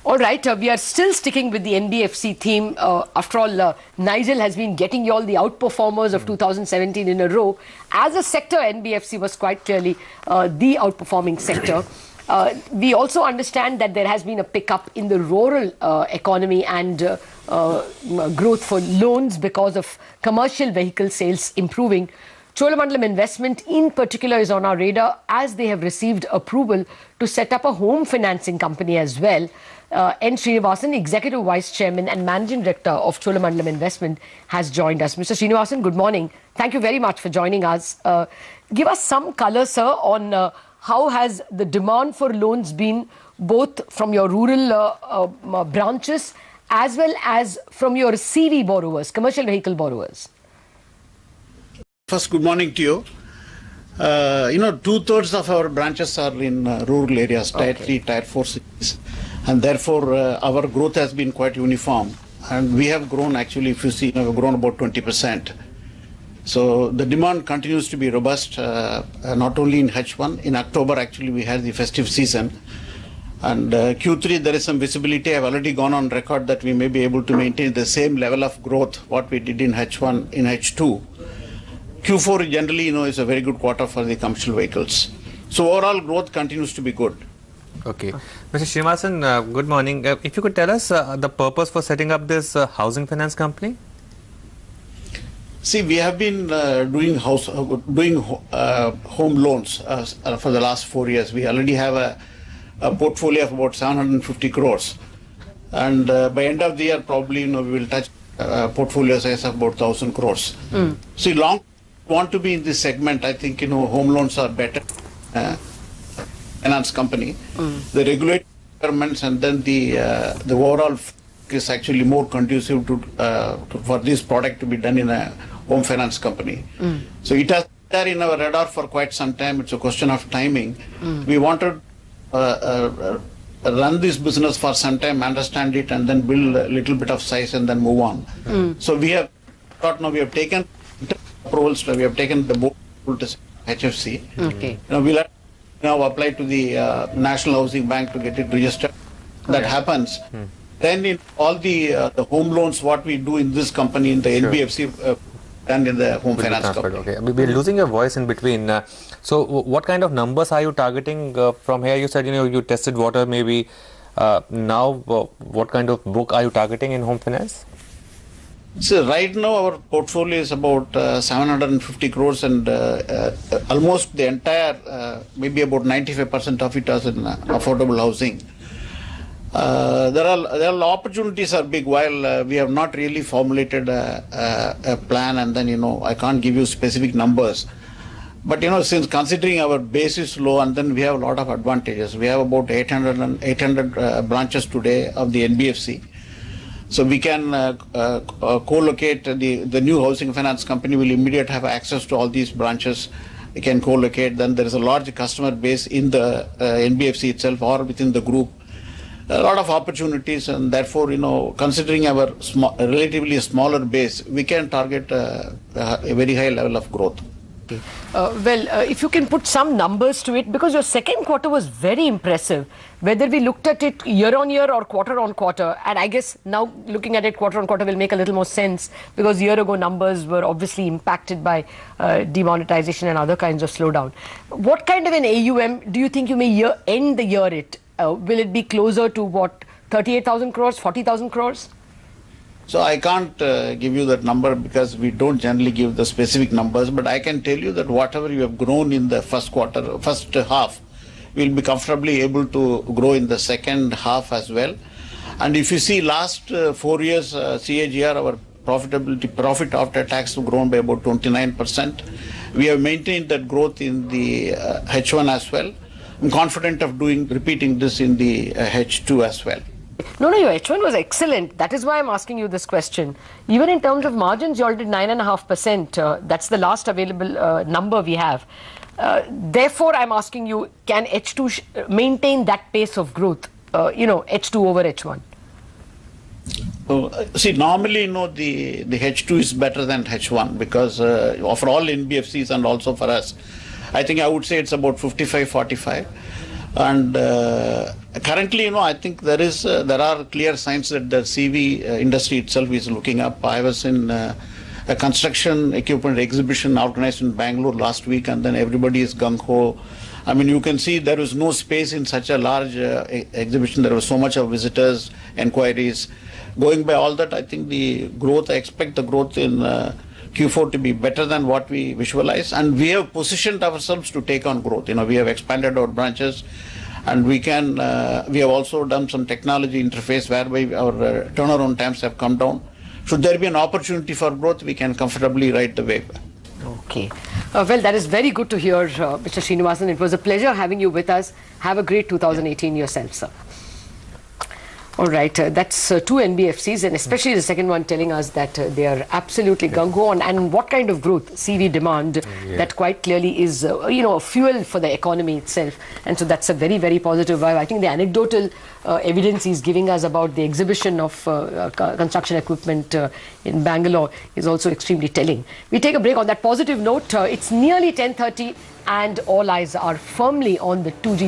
All right, we are still sticking with the NBFC theme. After all, Nigel has been getting you all the outperformers of 2017 in a row. As a sector, NBFC was quite clearly the outperforming sector. We also understand that there has been a pickup in the rural economy and growth for loans because of commercial vehicle sales improving. Cholamandalam Investment in particular is on our radar as they have received approval to set up a home financing company as well. N. Srinivasan, Executive Vice Chairman and Managing Director of Cholamandalam Investment, has joined us. Mr. Srinivasan, good morning. Thank you very much for joining us. Give us some colour, sir, on how has the demand for loans been both from your rural branches as well as from your CV borrowers, commercial vehicle borrowers. First, good morning to you. 2/3 of our branches are in rural areas, Tier 3, Tier 4 cities. And therefore, our growth has been quite uniform. And we have grown, actually, if you see, we've grown about 20%. So the demand continues to be robust, not only in H1. In October, actually, we had the festive season. And Q3, there is some visibility. I've already gone on record that we may be able to maintain the same level of growth what we did in H1 in H2. Q4 generally, is a very good quarter for the commercial vehicles. So overall growth continues to be good. Okay. Mr. Srinivasan, good morning. If you could tell us the purpose for setting up this housing finance company? See, we have been doing home loans for the last 4 years. We already have a portfolio of about 750 crores. And by end of the year, probably, we will touch portfolio size of about 1,000 crores. See, long want to be in this segment, I think, home loans are better. Finance company, the regulatory requirements and then the overall is actually more conducive to for this product to be done in a home finance company. So it has been there in our radar for quite some time. It's a question of timing. We wanted run this business for some time, understand it, and then build a little bit of size and then move on. So we have thought now we have taken approvals. We have taken the board to HFC. Okay. We'll now apply to the National Housing Bank to get it registered. That happens. Then in all the home loans, what we do in this company, in the NBFC, and in the home finance company. Okay. We're losing your voice in between. So what kind of numbers are you targeting from here? You said, you tested water maybe. Now, what kind of book are you targeting in home finance? So right now our portfolio is about 750 crores and almost the entire, maybe about 95% of it is in affordable housing. There are opportunities are big while we have not really formulated a plan, and then I can't give you specific numbers. But since considering our base is low, and then we have a lot of advantages. We have about 800 branches today of the NBFC. So we can co-locate the new housing finance company will immediately have access to all these branches. We can co-locate. Then there is a large customer base in the NBFC itself or within the group. A lot of opportunities, and therefore, considering our relatively smaller base, we can target a very high level of growth. If you can put some numbers to it, because your second quarter was very impressive, whether we looked at it year on year or quarter on quarter, and I guess now looking at it quarter on quarter will make a little more sense because year ago numbers were obviously impacted by demonetization and other kinds of slowdown. What kind of an AUM do you think you may end the year at? Will it be closer to what, 38,000 crores, 40,000 crores? So I can't give you that number because we don't generally give the specific numbers, but I can tell you that whatever you have grown in the first half, we'll be comfortably able to grow in the second half as well. And if you see last 4 years CAGR, our profit after tax have grown by about 29%. We have maintained that growth in the H1 as well. I'm confident of repeating this in the H2 as well. No, your H1 was excellent. That is why I'm asking you this question. Even in terms of margins, you all did 9.5%. That's the last available number we have. Therefore, I'm asking you, can H2 maintain that pace of growth, H2 over H1? See, normally, the H2 is better than H1 because for all NBFCs and also for us, I think I would say it's about 55-45. And currently, I think there are clear signs that the CV industry itself is looking up. I was in a construction equipment exhibition organized in Bangalore last week, and then everybody is gung-ho. I mean, you can see there is no space in such a large exhibition. There was so much of visitors, inquiries. Going by all that, I think I expect the growth in Q4 to be better than what we visualize, and we have positioned ourselves to take on growth. We have expanded our branches, and we have also done some technology interface whereby our turnaround times have come down. Should there be an opportunity for growth, we can comfortably ride the wave. Okay. Well, that is very good to hear, Mr. Srinivasan. It was a pleasure having you with us. Have a great 2018 yourself, sir. All right, that's two NBFCs, and especially the second one telling us that they are absolutely gung-ho on, and what kind of growth, CV demand, that quite clearly is, a fuel for the economy itself. And so that's a very, very positive vibe. I think the anecdotal evidence he's giving us about the exhibition of construction equipment in Bangalore is also extremely telling. We take a break on that positive note. It's nearly 10:30 and all eyes are firmly on the 2G.